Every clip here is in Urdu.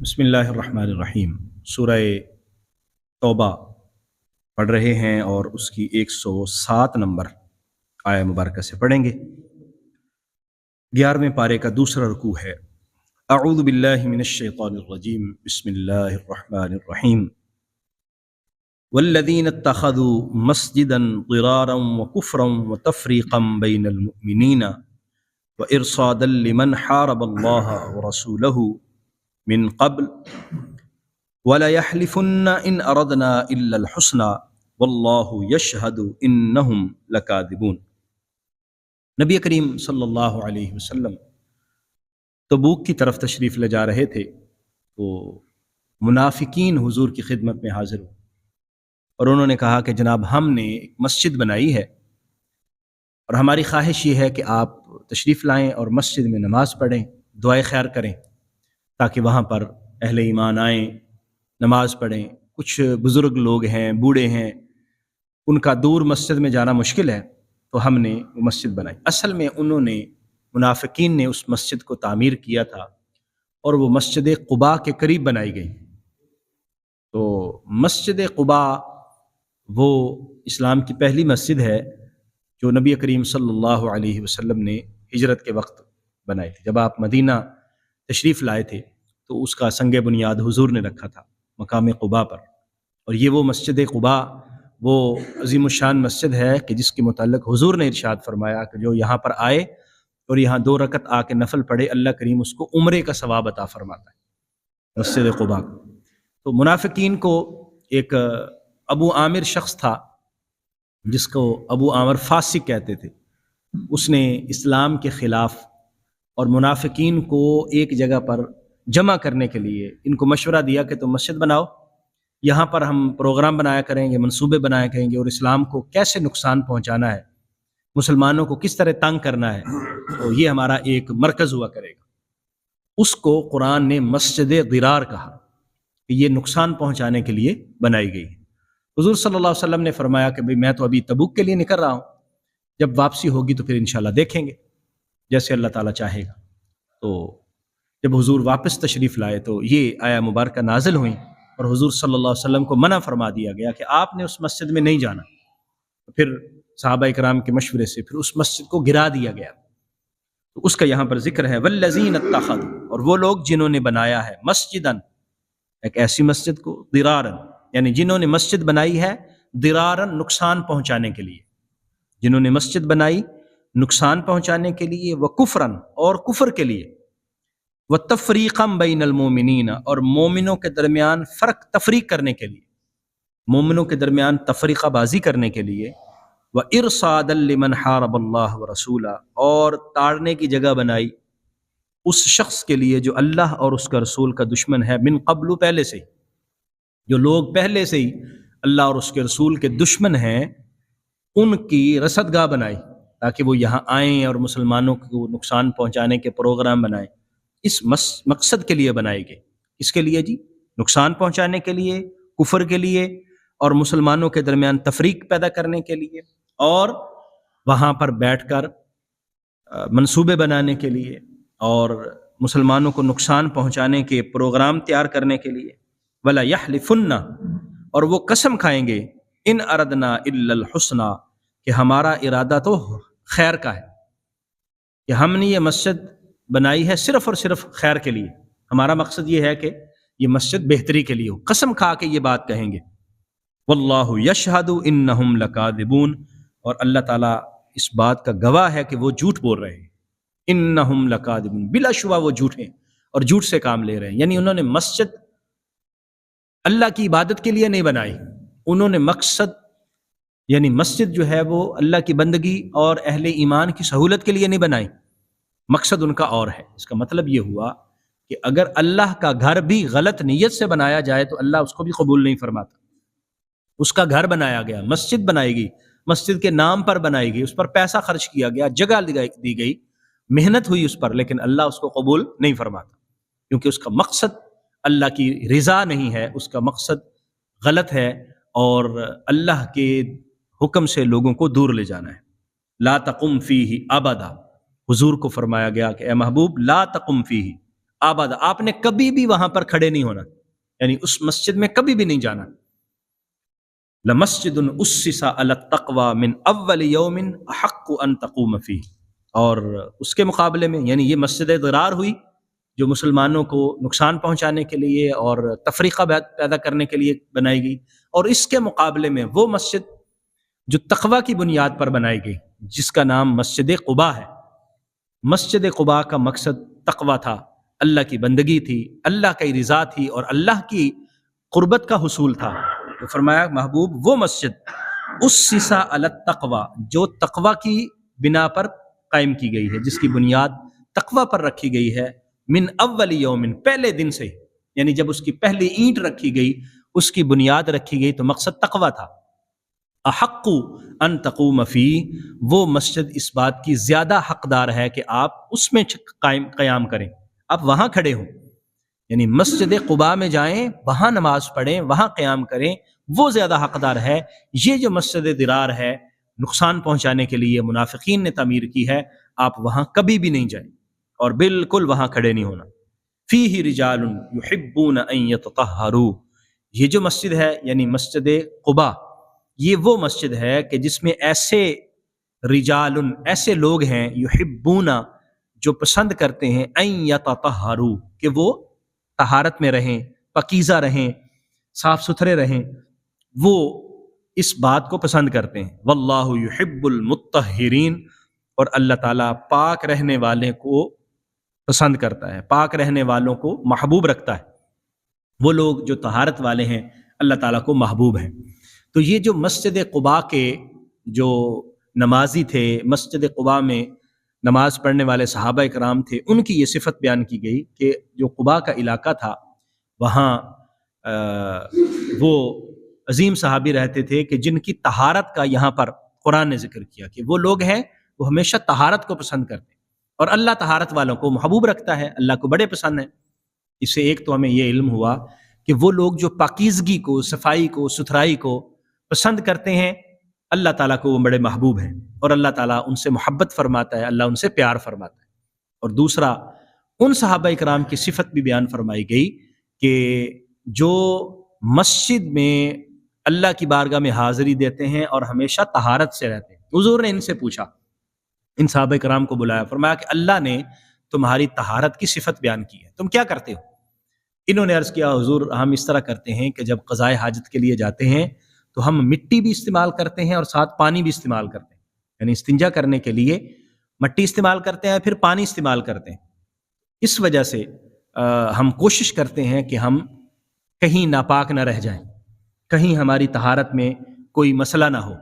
بسم اللہ الرحمن الرحیم۔ سورہ توبہ پڑھ رہے ہیں اور اس کی 107 نمبر آیہ مبارکہ سے پڑھیں گے۔ 11ویں پارے کا دوسرا رکوع ہے۔ اعوذ باللہ من الشیطان الرجیم، بسم اللہ الرحمن الرحیم۔ والذین اتخذوا مسجدا ضرارا وکفرا وتفریقا بین المؤمنین وارصادا لمن حارب اللہ ورسولہ من قبل وَلَيَحْلِفُنَّ إِنْ أَرَدْنَا إِلَّا الْحُسْنَى وَاللَّهُ يَشْهَدُ إِنَّهُمْ لَكَاذِبُونَ۔ نبی کریم صلی اللہ علیہ وسلم تبوک کی طرف تشریف لے جا رہے تھے تو منافقین حضور کی خدمت میں حاضر ہوئے اور انہوں نے کہا کہ جناب ہم نے ایک مسجد بنائی ہے اور ہماری خواہش یہ ہے کہ آپ تشریف لائیں اور مسجد میں نماز پڑھیں، دعائے خیر کریں تاکہ وہاں پر اہل ایمان آئیں، نماز پڑھیں۔ کچھ بزرگ لوگ ہیں، بوڑھے ہیں، ان کا دور مسجد میں جانا مشکل ہے، تو ہم نے وہ مسجد بنائی۔ اصل میں منافقین نے اس مسجد کو تعمیر کیا تھا اور وہ مسجد قباء کے قریب بنائی گئی۔ تو مسجد قباء وہ اسلام کی پہلی مسجد ہے جو نبی کریم صلی اللہ علیہ وسلم نے ہجرت کے وقت بنائی تھی۔ جب آپ مدینہ تشریف لائے تھے تو اس کا سنگ بنیاد حضور نے رکھا تھا مقام قباء پر، اور یہ وہ مسجد قباء وہ عظیم الشان مسجد ہے کہ جس کے متعلق حضور نے ارشاد فرمایا کہ جو یہاں پر آئے اور یہاں 2 رکعت آ کے نفل پڑھے، اللہ کریم اس کو عمرے کا ثواب عطا فرماتا ہے، مسجد قباء کو۔ تو منافقین کو ایک ابو عامر شخص تھا جس کو ابو عامر فاسق کہتے تھے، اس نے اسلام کے خلاف اور منافقین کو ایک جگہ پر جمع کرنے کے لیے ان کو مشورہ دیا کہ تم مسجد بناؤ، یہاں پر ہم پروگرام بنایا کریں گے، منصوبے بنایا کریں گے، اور اسلام کو کیسے نقصان پہنچانا ہے، مسلمانوں کو کس طرح تنگ کرنا ہے، تو یہ ہمارا ایک مرکز ہوا کرے گا۔ اس کو قرآن نے مسجد ضرار کہا کہ یہ نقصان پہنچانے کے لیے بنائی گئی ہے۔ حضور صلی اللہ علیہ وسلم نے فرمایا کہ بھئی میں تو ابھی تبوک کے لیے نکل رہا ہوں، جب واپسی ہوگی تو پھر انشاءاللہ دیکھیں گے جیسے اللہ تعالیٰ چاہے گا۔ تو جب حضور واپس تشریف لائے تو یہ آیہ مبارکہ نازل ہوئیں اور حضور صلی اللہ علیہ وسلم کو منع فرما دیا گیا کہ آپ نے اس مسجد میں نہیں جانا۔ پھر صحابہ اکرام کے مشورے سے پھر اس مسجد کو گرا دیا گیا۔ تو اس کا یہاں پر ذکر ہے، والذین اتخذوا، اور وہ لوگ جنہوں نے بنایا ہے مسجداً، ایک ایسی مسجد کو، ضراراً یعنی جنہوں نے مسجد بنائی ہے ضراراً نقصان پہنچانے کے لیے، جنہوں نے مسجد بنائی نقصان پہنچانے کے لیے، وکفراً اور کفر کے لیے، وتفریقا بین المؤمنین اور مومنوں کے درمیان فرق تفریق کرنے کے لیے، مومنوں کے درمیان تفریقہ بازی کرنے کے لیے، وارصادا لمن حارب اللہ ورسولہ، اور تاڑنے کی جگہ بنائی اس شخص کے لیے جو اللہ اور اس کا رسول کا دشمن ہے، من قبل پہلے سے ہی، جو لوگ پہلے سے ہی اللہ اور اس کے رسول کے دشمن ہیں ان کی رصدگاہ بنائی تاکہ وہ یہاں آئیں اور مسلمانوں کو نقصان پہنچانے کے پروگرام بنائیں۔ اس مقصد کے لیے بنائے گئے، اس کے لیے جی نقصان پہنچانے کے لیے، کفر کے لیے، اور مسلمانوں کے درمیان تفریق پیدا کرنے کے لیے، اور وہاں پر بیٹھ کر منصوبے بنانے کے لیے اور مسلمانوں کو نقصان پہنچانے کے پروگرام تیار کرنے کے لیے۔ ولا یحلفن، اور وہ قسم کھائیں گے، ان اردنا الا الحسنى، کہ ہمارا ارادہ تو خیر کا ہے، کہ ہم نے یہ مسجد بنائی ہے صرف اور صرف خیر کے لیے، ہمارا مقصد یہ ہے کہ یہ مسجد بہتری کے لیے ہو، قسم کھا کے یہ بات کہیں گے۔ واللہ یشہد انہم لکاذبون، اور اللہ تعالیٰ اس بات کا گواہ ہے کہ وہ جھوٹ بول رہے ہیں، انہم لکاذبون، بلا شبہ وہ جھوٹ ہیں اور جھوٹ سے کام لے رہے ہیں۔ یعنی انہوں نے مسجد اللہ کی عبادت کے لیے نہیں بنائی، انہوں نے مقصد یعنی مسجد جو ہے وہ اللہ کی بندگی اور اہل ایمان کی سہولت کے لیے نہیں بنائی، مقصد ان کا اور ہے۔ اس کا مطلب یہ ہوا کہ اگر اللہ کا گھر بھی غلط نیت سے بنایا جائے تو اللہ اس کو بھی قبول نہیں فرماتا۔ اس کا گھر بنایا گیا، مسجد بنائی گئی، مسجد کے نام پر بنائی گئی، اس پر پیسہ خرچ کیا گیا، جگہ دی گئی، محنت ہوئی اس پر، لیکن اللہ اس کو قبول نہیں فرماتا کیونکہ اس کا مقصد اللہ کی رضا نہیں ہے، اس کا مقصد غلط ہے اور اللہ کے حکم سے لوگوں کو دور لے جانا ہے۔ لا تقم فیہ ابدا، حضور کو فرمایا گیا کہ اے محبوب لا تقم فیہ آباد، آپ نے کبھی بھی وہاں پر کھڑے نہیں ہونا، یعنی اس مسجد میں کبھی بھی نہیں جانا۔ لمسجد اسس علی التقوی من اول یوم احق ان تقوم فیہ، اور اس کے مقابلے میں یعنی یہ مسجد ضرار ہوئی جو مسلمانوں کو نقصان پہنچانے کے لیے اور تفریقہ پیدا کرنے کے لیے بنائی گئی، اور اس کے مقابلے میں وہ مسجد جو تقوی کی بنیاد پر بنائی گئی جس کا نام مسجد قباء ہے۔ مسجد قباء کا مقصد تقوی تھا، اللہ کی بندگی تھی، اللہ کی رضا تھی اور اللہ کی قربت کا حصول تھا۔ تو فرمایا محبوب وہ مسجد اسس علی التقوی جو تقوی کی بنا پر قائم کی گئی ہے، جس کی بنیاد تقوی پر رکھی گئی ہے، من اول یوم پہلے دن سے، یعنی جب اس کی پہلی اینٹ رکھی گئی، اس کی بنیاد رکھی گئی تو مقصد تقوی تھا۔ احق ان تقوم فیہ، وہ مسجد اس بات کی زیادہ حقدار ہے کہ آپ اس میں قیام کریں، آپ وہاں کھڑے ہوں، یعنی مسجد قباء میں جائیں، وہاں نماز پڑھیں، وہاں قیام کریں، وہ زیادہ حقدار ہے۔ یہ جو مسجد ضرار ہے، نقصان پہنچانے کے لیے منافقین نے تعمیر کی ہے، آپ وہاں کبھی بھی نہیں جائیں اور بالکل وہاں کھڑے نہیں ہونا۔ فیہ رجال یحبون ان یتطہروا، یہ جو مسجد ہے یعنی مسجد قباء، یہ وہ مسجد ہے کہ جس میں ایسے رجال، ایسے لوگ ہیں، یحبون جو پسند کرتے ہیں، ان یتطہروا کہ وہ طہارت میں رہیں، پاکیزہ رہیں، صاف ستھرے رہیں، وہ اس بات کو پسند کرتے ہیں۔ واللہ یحب المطہرین، اور اللہ تعالیٰ پاک رہنے والے کو پسند کرتا ہے، پاک رہنے والوں کو محبوب رکھتا ہے۔ وہ لوگ جو طہارت والے ہیں اللہ تعالیٰ کو محبوب ہیں۔ تو یہ جو مسجد قباء کے جو نمازی تھے، مسجد قباء میں نماز پڑھنے والے صحابہ کرام تھے، ان کی یہ صفت بیان کی گئی کہ جو قباء کا علاقہ تھا وہاں وہ عظیم صحابی رہتے تھے کہ جن کی طہارت کا یہاں پر قرآن نے ذکر کیا کہ وہ لوگ ہیں وہ ہمیشہ طہارت کو پسند کرتے ہیں، اور اللہ طہارت والوں کو محبوب رکھتا ہے، اللہ کو بڑے پسند ہیں۔ اس سے ایک تو ہمیں یہ علم ہوا کہ وہ لوگ جو پاکیزگی کو، صفائی کو، ستھرائی کو پسند کرتے ہیں، اللہ تعالیٰ کو وہ بڑے محبوب ہیں اور اللہ تعالیٰ ان سے محبت فرماتا ہے، اللہ ان سے پیار فرماتا ہے۔ اور دوسرا، ان صحابہ کرام کی صفت بھی بیان فرمائی گئی کہ جو مسجد میں اللہ کی بارگاہ میں حاضری دیتے ہیں اور ہمیشہ طہارت سے رہتے ہیں۔ حضور نے ان سے پوچھا، ان صحابہ کرام کو بلایا، فرمایا کہ اللہ نے تمہاری طہارت کی صفت بیان کی ہے، تم کیا کرتے ہو؟ انہوں نے عرض کیا، حضور ہم اس طرح کرتے ہیں کہ جب قضائے حاجت کے لیے جاتے ہیں تو ہم مٹی بھی استعمال کرتے ہیں اور ساتھ پانی بھی استعمال کرتے ہیں، یعنی استنجا کرنے کے لیے مٹی استعمال کرتے ہیں پھر پانی استعمال کرتے ہیں۔ اس وجہ سے ہم کوشش کرتے ہیں کہ ہم کہیں ناپاک نہ رہ جائیں، کہیں ہماری طہارت میں کوئی مسئلہ نہ ہو۔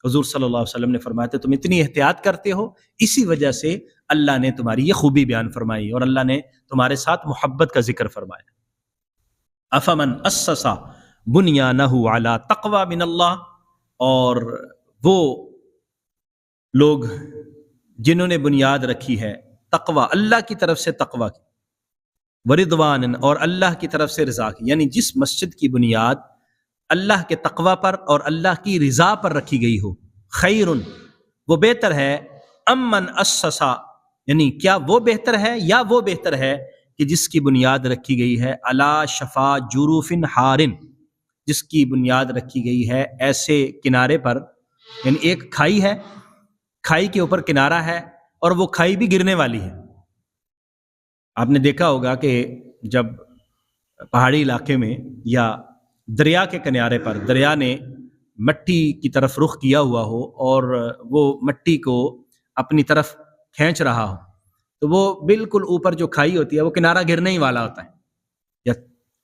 حضور صلی اللہ علیہ وسلم نے فرمایا تھا تم اتنی احتیاط کرتے ہو، اسی وجہ سے اللہ نے تمہاری یہ خوبی بیان فرمائی اور اللہ نے تمہارے ساتھ محبت کا ذکر فرمایا۔ افمن اسس بنیانہ علی تقوی من اللہ، اور وہ لوگ جنہوں نے بنیاد رکھی ہے تقوی، اللہ کی طرف سے تقوی کی، ورضوان، اور اللہ کی طرف سے رضا کی، یعنی جس مسجد کی بنیاد اللہ کے تقوی پر اور اللہ کی رضا پر رکھی گئی ہو، خیر، وہ بہتر ہے، امن اسسا، یعنی کیا وہ بہتر ہے یا وہ بہتر ہے کہ جس کی بنیاد رکھی گئی ہے علی شفا جروف ہارن، جس کی بنیاد رکھی گئی ہے ایسے کنارے پر، یعنی ایک کھائی ہے، کھائی کے اوپر کنارہ ہے اور وہ کھائی بھی گرنے والی ہے۔ آپ نے دیکھا ہوگا کہ جب پہاڑی علاقے میں یا دریا کے کنارے پر دریا نے مٹی کی طرف رخ کیا ہوا ہو اور وہ مٹی کو اپنی طرف کھینچ رہا ہو، تو وہ بالکل اوپر جو کھائی ہوتی ہے وہ کنارہ گرنے ہی والا ہوتا ہے، یا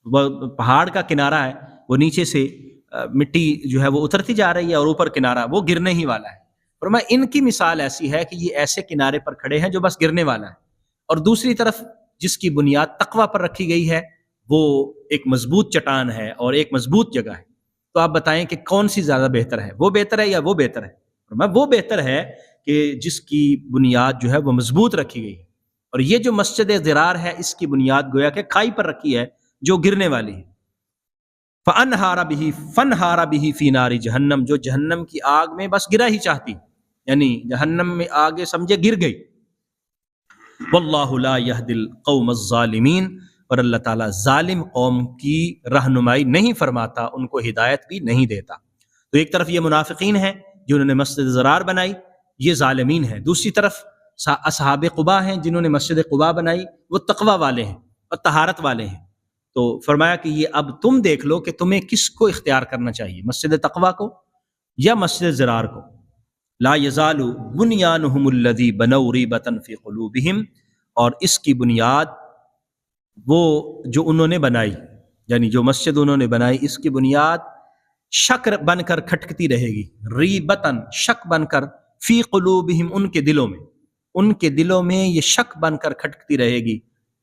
وہ پہاڑ کا کنارہ ہے، وہ نیچے سے مٹی جو ہے وہ اترتی جا رہی ہے اور اوپر کنارہ وہ گرنے ہی والا ہے۔ اور میں ان کی مثال ایسی ہے کہ یہ ایسے کنارے پر کھڑے ہیں جو بس گرنے والا ہے، اور دوسری طرف جس کی بنیاد تقوی پر رکھی گئی ہے وہ ایک مضبوط چٹان ہے اور ایک مضبوط جگہ ہے۔ تو آپ بتائیں کہ کون سی زیادہ بہتر ہے، وہ بہتر ہے یا وہ بہتر ہے؟ اور وہ بہتر ہے کہ جس کی بنیاد جو ہے وہ مضبوط رکھی گئی ہے، اور یہ جو مسجد ضرار ہے اس کی بنیاد گویا کہ کھائی پر رکھی ہے جو گرنے والی ہے۔ فَانْهَارَ بِهِ فِي نَارِ جہنم، جو جہنم کی آگ میں بس گرا ہی چاہتی، یعنی جہنم میں آگے سمجھے گر گئی۔ واللہ لا یہدی القوم الظالمین، اور اللہ تعالیٰ ظالم قوم کی رہنمائی نہیں فرماتا، ان کو ہدایت بھی نہیں دیتا۔ تو ایک طرف یہ منافقین ہیں جنہوں نے مسجد ضرار بنائی، یہ ظالمین ہیں۔ دوسری طرف اصحاب قباء ہیں جنہوں نے مسجد قباء بنائی، وہ تقوی والے ہیں اور طہارت والے ہیں۔ تو فرمایا کہ یہ اب تم دیکھ لو کہ تمہیں کس کو اختیار کرنا چاہیے، مسجد تقوی کو یا مسجد ضرار کو۔ لا یزال بنیانہم الذی بنوا ریبۃ فی قلوبہم، اور اس کی بنیاد وہ جو انہوں نے بنائی، یعنی جو مسجد انہوں نے بنائی، اس کی بنیاد شک بن کر کھٹکتی رہے گی، ریبتن شک بن کر، فی قلوبہم ان کے دلوں میں یہ شک بن کر کھٹکتی رہے گی،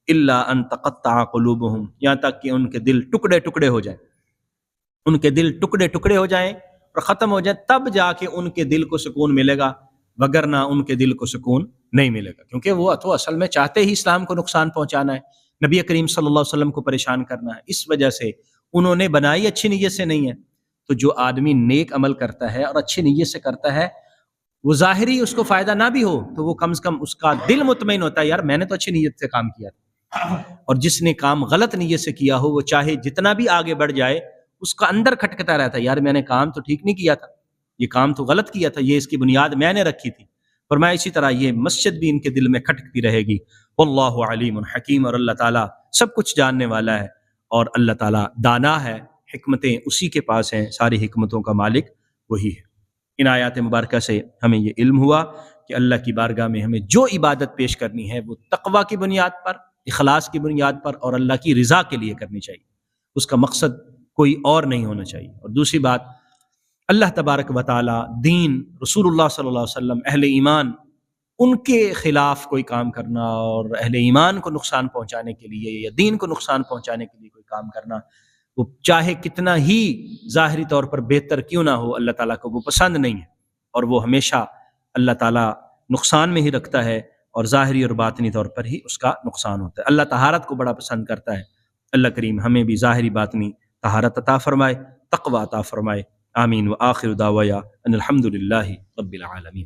الا ان تقطع قلوبہم، یہاں تک کہ ان کے دل ٹکڑے ٹکڑے ہو جائیں، ان کے دل ٹکڑے ٹکڑے ہو جائیں اور ختم ہو جائیں، تب جا کے ان کے دل کو سکون ملے گا، وگرنہ ان کے دل کو سکون نہیں ملے گا، کیونکہ وہ تو اصل میں چاہتے ہی اسلام کو نقصان پہنچانا ہے، نبی کریم صلی اللہ علیہ وسلم کو پریشان کرنا ہے۔ اس وجہ سے انہوں نے بنائی اچھی نیت سے نہیں ہے۔ تو جو آدمی نیک عمل کرتا ہے اور اچھی نیت سے کرتا ہے، وہ ظاہری اس کو فائدہ نہ بھی ہو تو وہ کم از کم اس کا دل مطمئن ہوتا ہے، یار میں نے تو اچھی نیت سے کام کیا تھا۔ اور جس نے کام غلط نیت سے کیا ہو، وہ چاہے جتنا بھی آگے بڑھ جائے، اس کا اندر کھٹکتا رہتا ہے، یار میں نے کام تو ٹھیک نہیں کیا تھا، یہ کام تو غلط کیا تھا، یہ اس کی بنیاد میں نے رکھی تھی۔ فرمایا اسی طرح یہ مسجد بھی ان کے دل میں کھٹکتی رہے گی۔ واللہ علیم حکیم، اور اللہ تعالیٰ سب کچھ جاننے والا ہے، اور اللہ تعالیٰ دانا ہے، حکمتیں اسی کے پاس ہیں، ساری حکمتوں کا مالک وہی ہے۔ ان آیات مبارکہ سے ہمیں یہ علم ہوا کہ اللہ کی بارگاہ میں ہمیں جو عبادت پیش کرنی ہے وہ تقوی کی بنیاد پر، اخلاص کی بنیاد پر اور اللہ کی رضا کے لیے کرنی چاہیے، اس کا مقصد کوئی اور نہیں ہونا چاہیے۔ اور دوسری بات، اللہ تبارک و تعالی دین، رسول اللہ صلی اللہ علیہ وسلم، اہل ایمان، ان کے خلاف کوئی کام کرنا اور اہل ایمان کو نقصان پہنچانے کے لیے یا دین کو نقصان پہنچانے کے لیے کوئی کام کرنا، وہ چاہے کتنا ہی ظاہری طور پر بہتر کیوں نہ ہو، اللہ تعالیٰ کو وہ پسند نہیں ہے، اور وہ ہمیشہ اللہ تعالیٰ نقصان میں ہی رکھتا ہے، اور ظاہری اور باطنی طور پر ہی اس کا نقصان ہوتا ہے۔ اللہ طہارت کو بڑا پسند کرتا ہے۔ اللہ کریم ہمیں بھی ظاہری باطنی طہارت عطا فرمائے، تقوی عطا فرمائے۔ آمین۔ وآخر دعوایا ان الحمد للہ رب العالمین۔